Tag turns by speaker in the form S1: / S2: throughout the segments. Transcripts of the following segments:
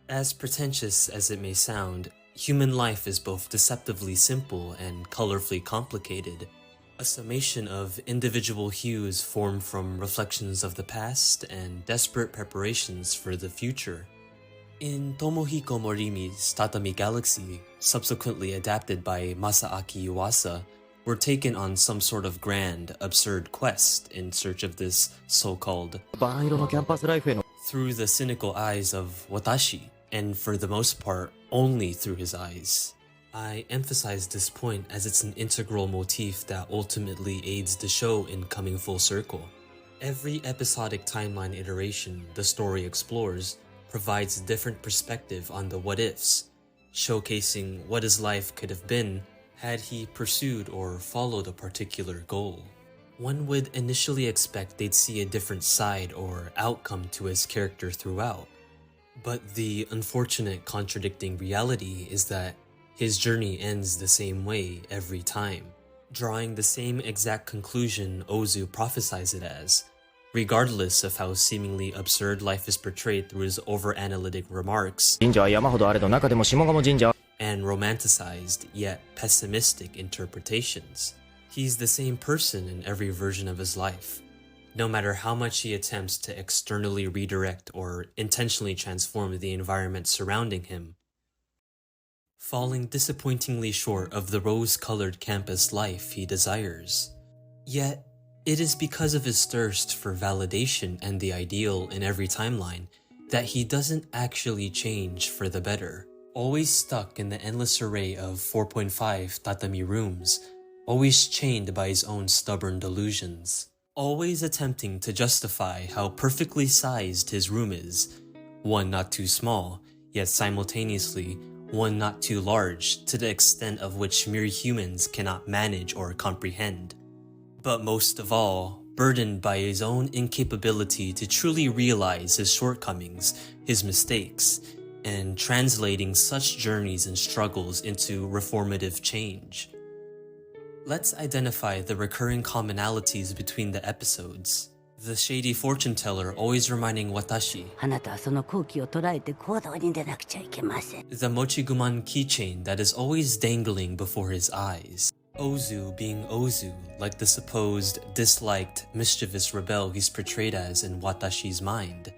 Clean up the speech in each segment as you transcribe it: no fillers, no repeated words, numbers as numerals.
S1: As pretentious as it may sound, human life is both deceptively simple and colorfully complicated, a summation of individual hues formed from reflections of the past and desperate preparations for the future. In Tomohiko Morimi's Tatami Galaxy, subsequently adapted by Masaaki Yuasa, we're taken on some sort of grand, absurd quest in search of this so-called through the cynical eyes of Watashi, and for the most part, only through his eyes. I emphasize this point as it's an integral motif that ultimately aids the show in coming full circle. Every episodic timeline iteration the story explores provides a different perspective on the what-ifs, showcasing what his life could have been had he pursued or followed a particular goal. One would initially expect they'd see a different side or outcome to his character throughout, but the unfortunate contradicting reality is that his journey ends the same way every time, drawing the same exact conclusion Ozu prophesies it as, regardless of how seemingly absurd life is portrayed through his over-analytic remarks and romanticized yet pessimistic interpretations. He's the same person in every version of his life, no matter how much he attempts to externally redirect or intentionally transform the environment surrounding him, falling disappointingly short of the rose-colored campus life he desires. Yet, it is because of his thirst for validation and the ideal in every timeline that he doesn't actually change for the better. Always stuck in the endless array of 4.5 tatami rooms, always chained by his own stubborn delusions, always attempting to justify how perfectly sized his room is, one not too small, yet simultaneously one not too large to the extent of which mere humans cannot manage or comprehend. But most of all, burdened by his own incapability to truly realize his shortcomings, his mistakes, and translating such journeys and struggles into reformative change. Let's identify the recurring commonalities between the episodes. The shady fortune teller always reminding Watashi, the Mochiguman keychain that is always dangling before his eyes. Ozu being Ozu, like the supposed, disliked, mischievous rebel he's portrayed as in Watashi's mind.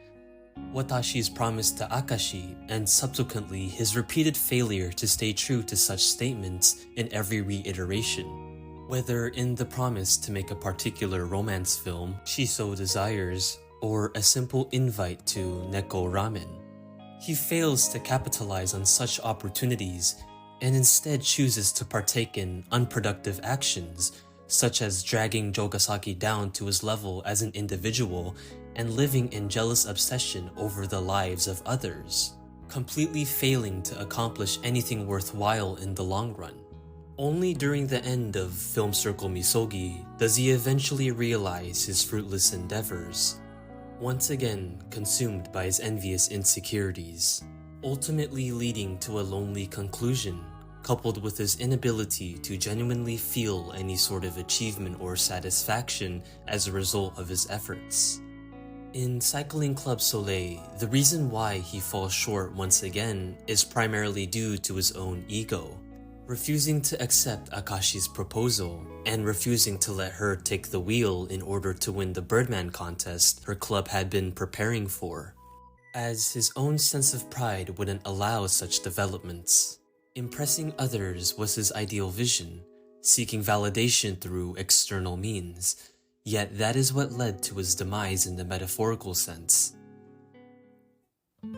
S1: Watashi's promise to Akashi, and subsequently his repeated failure to stay true to such statements in every reiteration. Whether in the promise to make a particular romance film she so desires, or a simple invite to Neko Ramen. He fails to capitalize on such opportunities and instead chooses to partake in unproductive actions, such as dragging Jogasaki down to his level as an individual and living in jealous obsession over the lives of others, completely failing to accomplish anything worthwhile in the long run. Only during the end of Film Circle Misogi does he eventually realize his fruitless endeavors, once again consumed by his envious insecurities, ultimately leading to a lonely conclusion, coupled with his inability to genuinely feel any sort of achievement or satisfaction as a result of his efforts. In Cycling Club Soleil, the reason why he falls short once again is primarily due to his own ego, refusing to accept Akashi's proposal and refusing to let her take the wheel in order to win the Birdman contest her club had been preparing for, as his own sense of pride wouldn't allow such developments. Impressing others was his ideal vision, seeking validation through external means, yet that is what led to his demise in the metaphorical sense.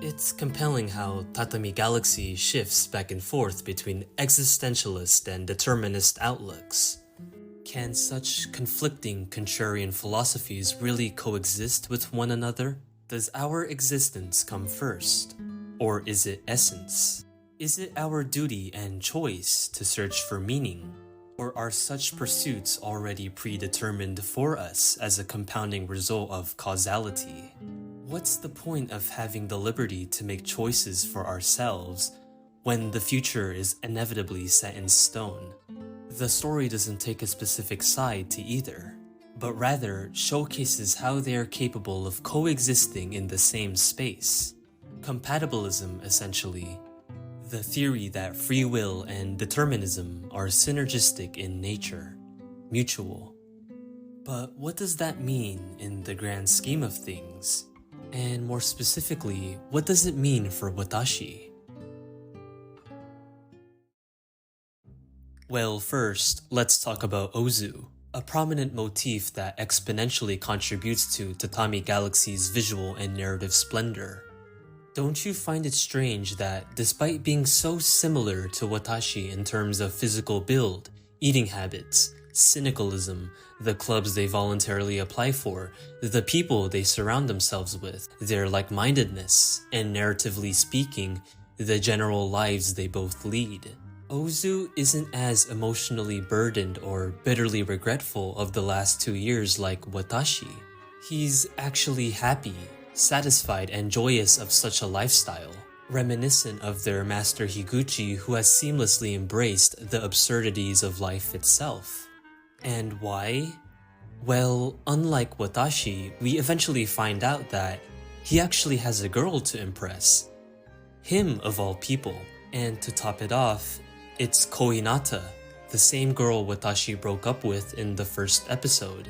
S1: It's compelling how Tatami Galaxy shifts back and forth between existentialist and determinist outlooks. Can such conflicting contrarian philosophies really coexist with one another? Does our existence come first? Or is it essence? Is it our duty and choice to search for meaning? Or are such pursuits already predetermined for us as a compounding result of causality? What's the point of having the liberty to make choices for ourselves when the future is inevitably set in stone? The story doesn't take a specific side to either, but rather showcases how they are capable of coexisting in the same space. Compatibilism, essentially. The theory that free will and determinism are synergistic in nature, mutual. But what does that mean in the grand scheme of things? And more specifically, what does it mean for Watashi? Well, first, let's talk about Ozu, a prominent motif that exponentially contributes to Tatami Galaxy's visual and narrative splendor. Don't you find it strange that, despite being so similar to Watashi in terms of physical build, eating habits, cynicalism, the clubs they voluntarily apply for, the people they surround themselves with, their like-mindedness, and narratively speaking, the general lives they both lead, Ozu isn't as emotionally burdened or bitterly regretful of the last 2 years like Watashi. He's actually happy, satisfied, and joyous of such a lifestyle, reminiscent of their master Higuchi, who has seamlessly embraced the absurdities of life itself. And why? Well, unlike Watashi, we eventually find out that he actually has a girl to impress. Him of all people. And to top it off, it's Koinata, the same girl Watashi broke up with in the first episode.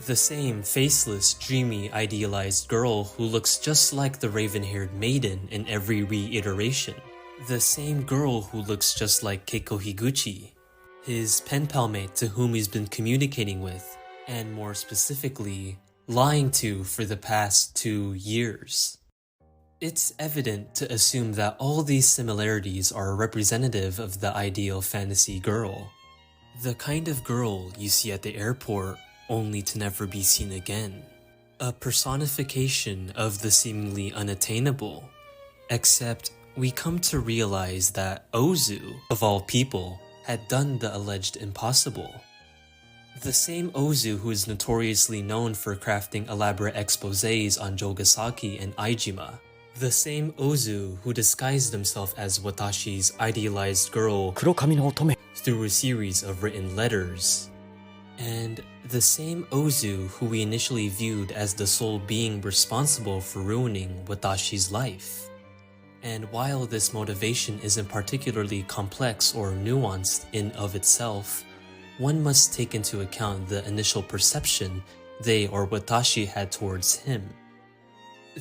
S1: The same faceless, dreamy, idealized girl who looks just like the raven-haired maiden in every reiteration. The same girl who looks just like Keiko Higuchi, his pen pal mate to whom he's been communicating with, and more specifically, lying to for the past 2 years. It's evident to assume that all these similarities are representative of the ideal fantasy girl. The kind of girl you see at the airport only to never be seen again. A personification of the seemingly unattainable. Except we come to realize that Ozu, of all people, had done the alleged impossible. The same Ozu who is notoriously known for crafting elaborate exposés on Jogasaki and Aijima. The same Ozu who disguised himself as Watashi's idealized girl through a series of written letters. And the same Ozu who we initially viewed as the sole being responsible for ruining Watashi's life. And while this motivation isn't particularly complex or nuanced in of itself, one must take into account the initial perception they or Watashi had towards him.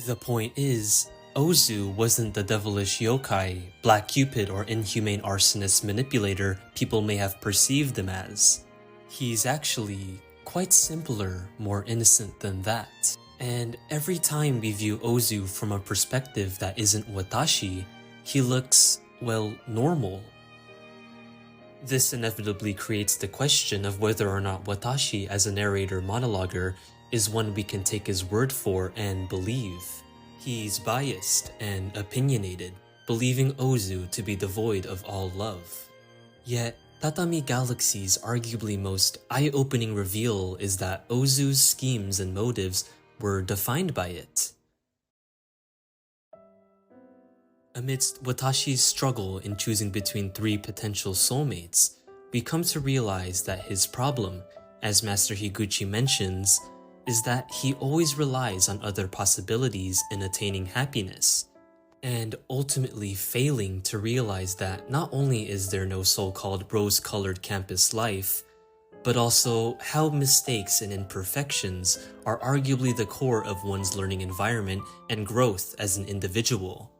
S1: The point is, Ozu wasn't the devilish yokai, Black Cupid, or inhumane arsonist manipulator people may have perceived him as. He's actually quite simpler, more innocent than that. And every time we view Ozu from a perspective that isn't Watashi, he looks, well, normal. This inevitably creates the question of whether or not Watashi as a narrator monologuer is one we can take his word for and believe. He's biased and opinionated, believing Ozu to be devoid of all love. Yet, Tatami Galaxy's arguably most eye-opening reveal is that Ozu's schemes and motives were defined by it. Amidst Watashi's struggle in choosing between 3 potential soulmates, we come to realize that his problem, as Master Higuchi mentions, is that he always relies on other possibilities in attaining happiness, and ultimately failing to realize that not only is there no so-called rose-colored campus life, but also how mistakes and imperfections are arguably the core of one's learning environment and growth as an individual.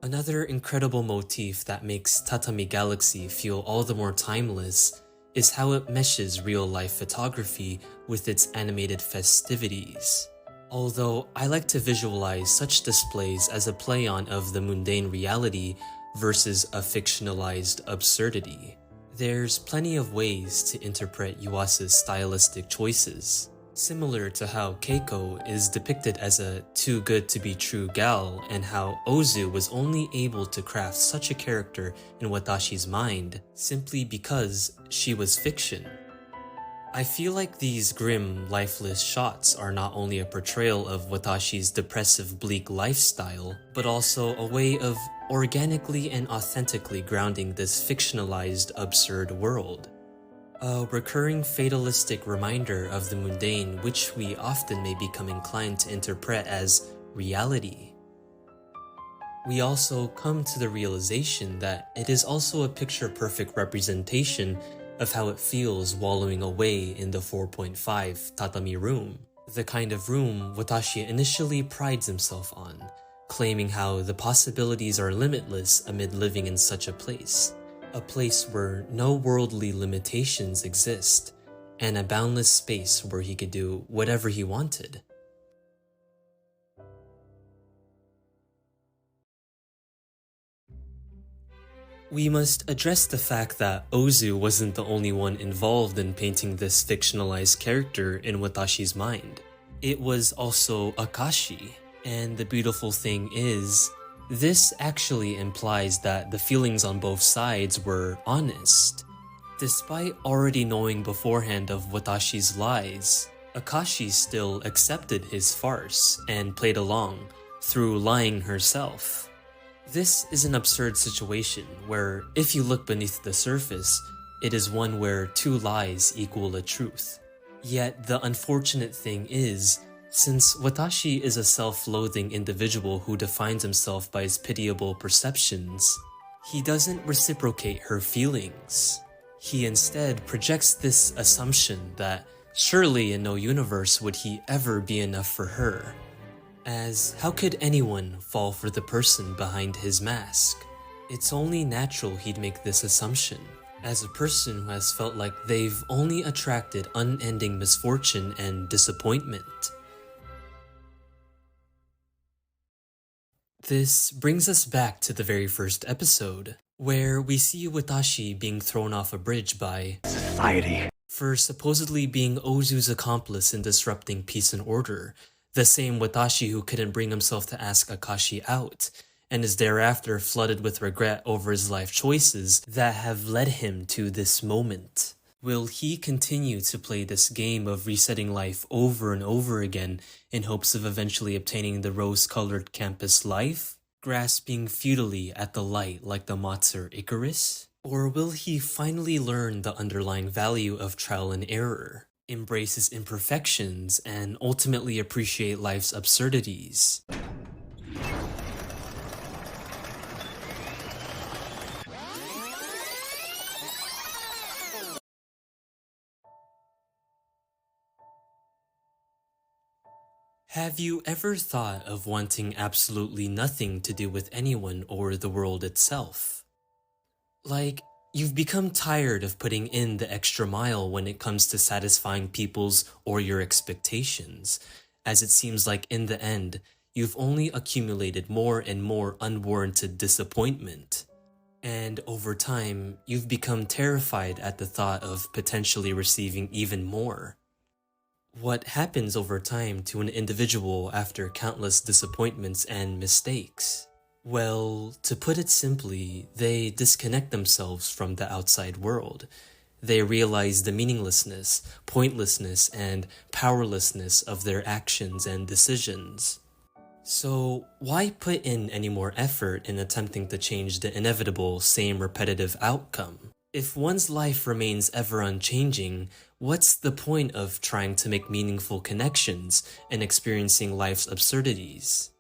S1: Another incredible motif that makes Tatami Galaxy feel all the more timeless is how it meshes real-life photography with its animated festivities. Although I like to visualize such displays as a play-on of the mundane reality versus a fictionalized absurdity. There's plenty of ways to interpret Yuasa's stylistic choices. Similar to how Keiko is depicted as a too-good-to-be-true gal, and how Ozu was only able to craft such a character in Watashi's mind simply because she was fiction. I feel like these grim, lifeless shots are not only a portrayal of Watashi's depressive, bleak lifestyle, but also a way of organically and authentically grounding this fictionalized, absurd world. A recurring fatalistic reminder of the mundane which we often may become inclined to interpret as reality. we also come to the realization that it is also a picture-perfect representation of how it feels wallowing away in the 4.5 tatami room, the kind of room Watashi initially prides himself on, claiming how the possibilities are limitless amid living in such a place where no worldly limitations exist, and a boundless space where he could do whatever he wanted. We must address the fact that Ozu wasn't the only one involved in painting this fictionalized character in Watashi's mind. It was also Akashi, and the beautiful thing is, this actually implies that the feelings on both sides were honest. Despite already knowing beforehand of Watashi's lies, Akashi still accepted his farce and played along, through lying herself. This is an absurd situation where, if you look beneath the surface, it is one where two lies equal a truth. Yet the unfortunate thing is, since Watashi is a self-loathing individual who defines himself by his pitiable perceptions, he doesn't reciprocate her feelings. He instead projects this assumption that surely in no universe would he ever be enough for her. As how could anyone fall for the person behind his mask? It's only natural he'd make this assumption, as a person who has felt like they've only attracted unending misfortune and disappointment. This brings us back to the very first episode, where we see Watashi being thrown off a bridge by society for supposedly being Ozu's accomplice in disrupting peace and order, the same Watashi who couldn't bring himself to ask Akashi out, and is thereafter flooded with regret over his life choices that have led him to this moment. Will he continue to play this game of resetting life over and over again in hopes of eventually obtaining the rose-colored campus life, grasping futilely at the light like the Matzer Icarus? Or will he finally learn the underlying value of trial and error, embrace his imperfections, and ultimately appreciate life's absurdities? Have you ever thought of wanting absolutely nothing to do with anyone or the world itself? Like, you've become tired of putting in the extra mile when it comes to satisfying people's or your expectations, as it seems like in the end, you've only accumulated more and more unwarranted disappointment. And over time, you've become terrified at the thought of potentially receiving even more. What happens over time to an individual after countless disappointments and mistakes? Well, to put it simply, they disconnect themselves from the outside world. They realize the meaninglessness, pointlessness, and powerlessness of their actions and decisions. So, why put in any more effort in attempting to change the inevitable, same repetitive outcome? If one's life remains ever unchanging, what's the point of trying to make meaningful connections and experiencing life's absurdities?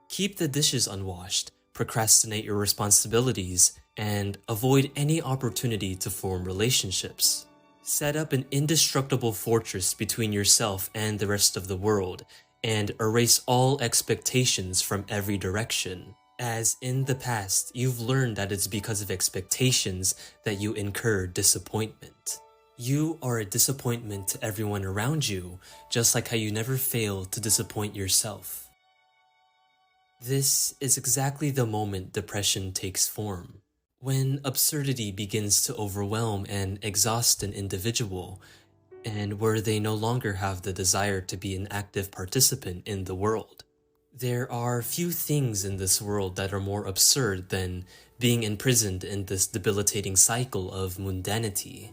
S1: Keep the dishes unwashed, procrastinate your responsibilities, and avoid any opportunity to form relationships. Set up an indestructible fortress between yourself and the rest of the world, and erase all expectations from every direction. As in the past, you've learned that it's because of expectations that you incur disappointment. You are a disappointment to everyone around you, just like how you never fail to disappoint yourself. This is exactly the moment depression takes form. When absurdity begins to overwhelm and exhaust an individual, and where they no longer have the desire to be an active participant in the world. There are few things in this world that are more absurd than being imprisoned in this debilitating cycle of mundanity.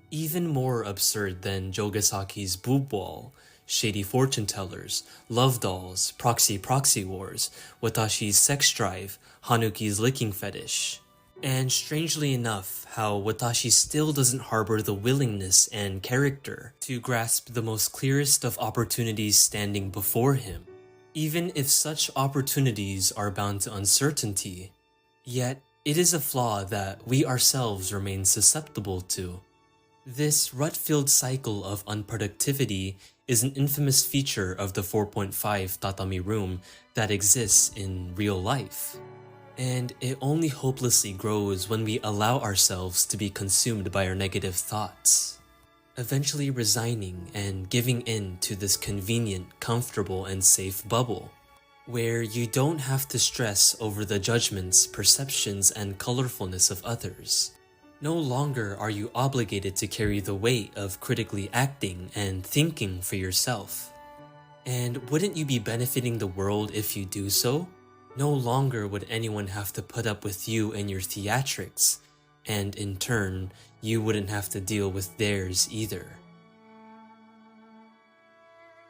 S1: Even more absurd than Jogasaki's boob wall, shady fortune tellers, love dolls, proxy wars, Watashi's sex drive, Hanuki's licking fetish. And strangely enough, how Watashi still doesn't harbor the willingness and character to grasp the most clearest of opportunities standing before him. even if such opportunities are bound to uncertainty. Yet, it is a flaw that we ourselves remain susceptible to. This rut-filled cycle of unproductivity is an infamous feature of the 4.5 tatami room that exists in real life. And it only hopelessly grows when we allow ourselves to be consumed by our negative thoughts, eventually resigning and giving in to this convenient, comfortable, and safe bubble, where you don't have to stress over the judgments, perceptions, and colorfulness of others. No longer are you obligated to carry the weight of critically acting and thinking for yourself. And wouldn't you be benefiting the world if you do so? No longer would anyone have to put up with you and your theatrics, and in turn, you wouldn't have to deal with theirs either.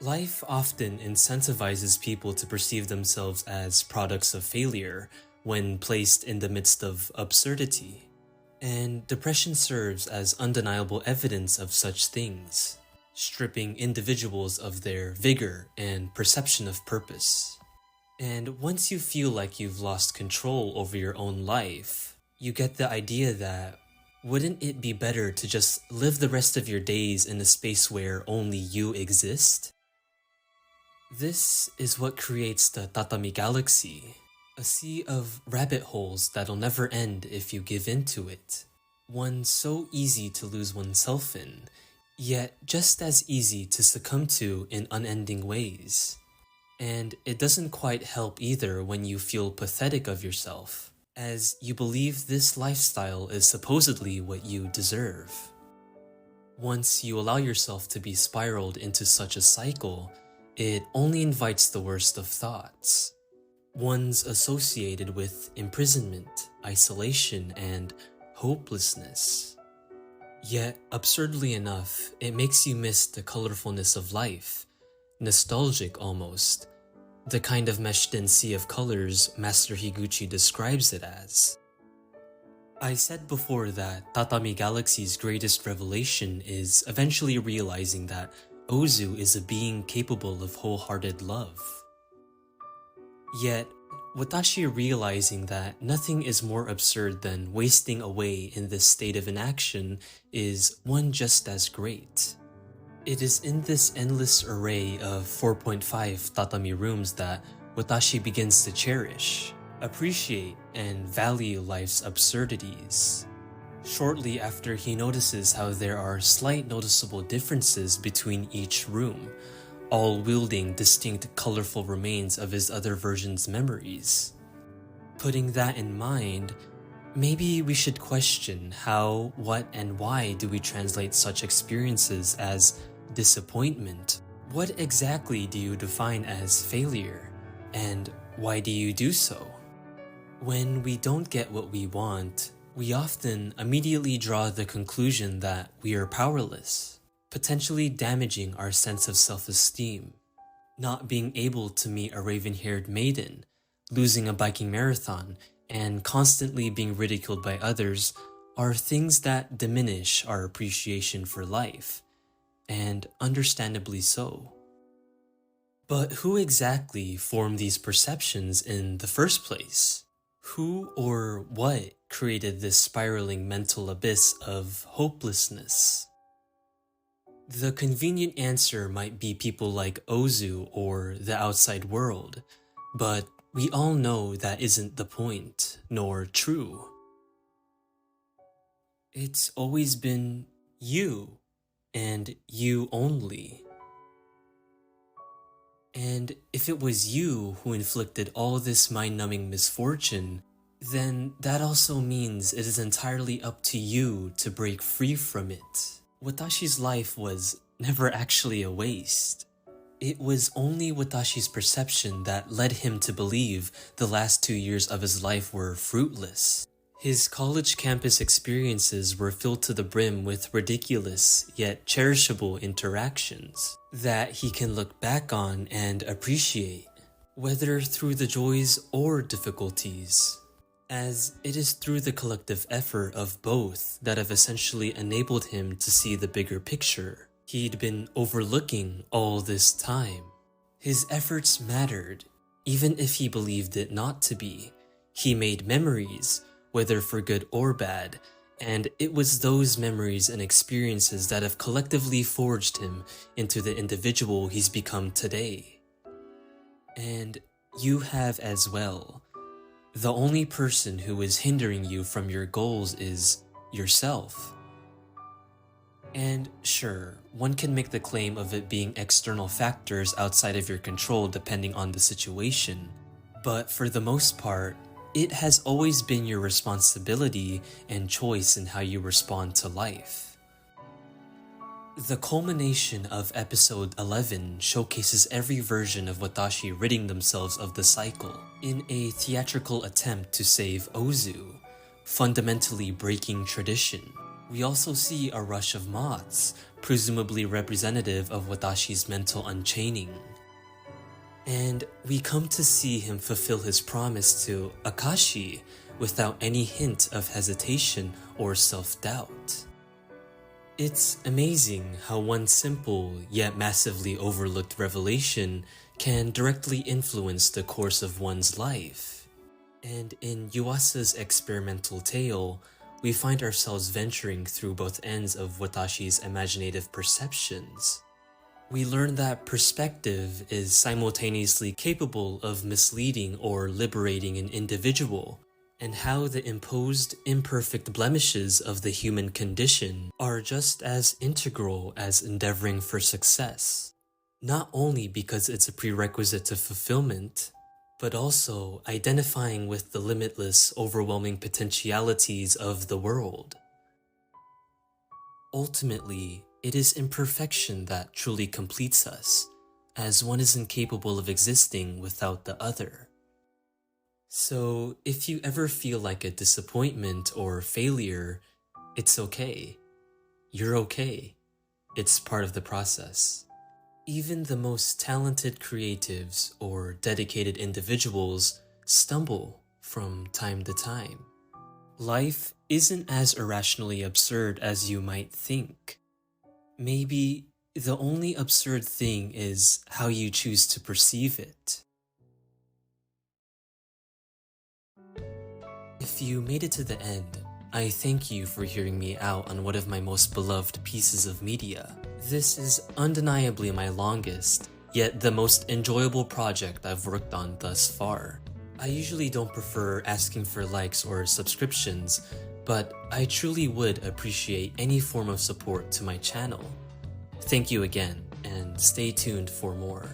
S1: Life often incentivizes people to perceive themselves as products of failure when placed in the midst of absurdity, and depression serves as undeniable evidence of such things, stripping individuals of their vigor and perception of purpose. And once you feel like you've lost control over your own life, you get the idea that wouldn't it be better to just live the rest of your days in a space where only you exist? This is what creates the Tatami Galaxy, a sea of rabbit holes that'll never end if you give in to it. One so easy to lose oneself in, yet just as easy to succumb to in unending ways. And it doesn't quite help either when you feel pathetic of yourself, as you believe this lifestyle is supposedly what you deserve. Once you allow yourself to be spiraled into such a cycle, it only invites the worst of thoughts, ones associated with imprisonment, isolation, and hopelessness. Yet, absurdly enough, it makes you miss the colorfulness of life, nostalgic almost, the kind of meshed-in sea of colors Master Higuchi describes it as. I said before that Tatami Galaxy's greatest revelation is eventually realizing that Ozu is a being capable of wholehearted love. Yet, Watashi realizing that nothing is more absurd than wasting away in this state of inaction is one just as great. It is in this endless array of 4.5 tatami rooms that Watashi begins to cherish, appreciate, and value life's absurdities. Shortly after he notices how there are slight noticeable differences between each room, all wielding distinct colorful remains of his other version's memories. Putting that in mind, maybe we should question how, what, and why do we translate such experiences as disappointment? What exactly do you define as failure? And why do you do so? When we don't get what we want, we often immediately draw the conclusion that we are powerless, potentially damaging our sense of self-esteem. Not being able to meet a raven-haired maiden, losing a biking marathon, and constantly being ridiculed by others are things that diminish our appreciation for life, and understandably so. But who exactly formed these perceptions in the first place? Who or what created this spiraling mental abyss of hopelessness? The convenient answer might be people like Ozu or the outside world, but we all know that isn't the point, nor true. It's always been you, and you only. And if it was you who inflicted all this mind-numbing misfortune, then that also means it is entirely up to you to break free from it. Watashi's life was never actually a waste. It was only Watashi's perception that led him to believe the last 2 years of his life were fruitless. His college campus experiences were filled to the brim with ridiculous yet cherishable interactions that he can look back on and appreciate, whether through the joys or difficulties, as it is through the collective effort of both that have essentially enabled him to see the bigger picture he'd been overlooking all this time. His efforts mattered, even if he believed it not to be. He made memories, whether for good or bad, and it was those memories and experiences that have collectively forged him into the individual he's become today. And you have as well. The only person who is hindering you from your goals is yourself. And sure, one can make the claim of it being external factors outside of your control depending on the situation, but for the most part, it has always been your responsibility and choice in how you respond to life. The culmination of episode 11 showcases every version of Watashi ridding themselves of the cycle in a theatrical attempt to save Ozu, fundamentally breaking tradition. We also see a rush of moths, presumably representative of Watashi's mental unchaining. And we come to see him fulfill his promise to Akashi without any hint of hesitation or self-doubt. It's amazing how one simple yet massively overlooked revelation can directly influence the course of one's life. And in Yuasa's experimental tale, we find ourselves venturing through both ends of Watashi's imaginative perceptions. We learn that perspective is simultaneously capable of misleading or liberating an individual, and how the imposed imperfect blemishes of the human condition are just as integral as endeavoring for success, not only because it's a prerequisite to fulfillment, but also identifying with the limitless, overwhelming potentialities of the world. Ultimately, it is imperfection that truly completes us, as one is incapable of existing without the other. So, if you ever feel like a disappointment or failure, it's okay. You're okay. It's part of the process. Even the most talented creatives or dedicated individuals stumble from time to time. Life isn't as irrationally absurd as you might think. Maybe the only absurd thing is how you choose to perceive it. If you made it to the end, I thank you for hearing me out on one of my most beloved pieces of media. This is undeniably my longest, yet the most enjoyable project I've worked on thus far. I usually don't prefer asking for likes or subscriptions, but I truly would appreciate any form of support to my channel. Thank you again, and stay tuned for more.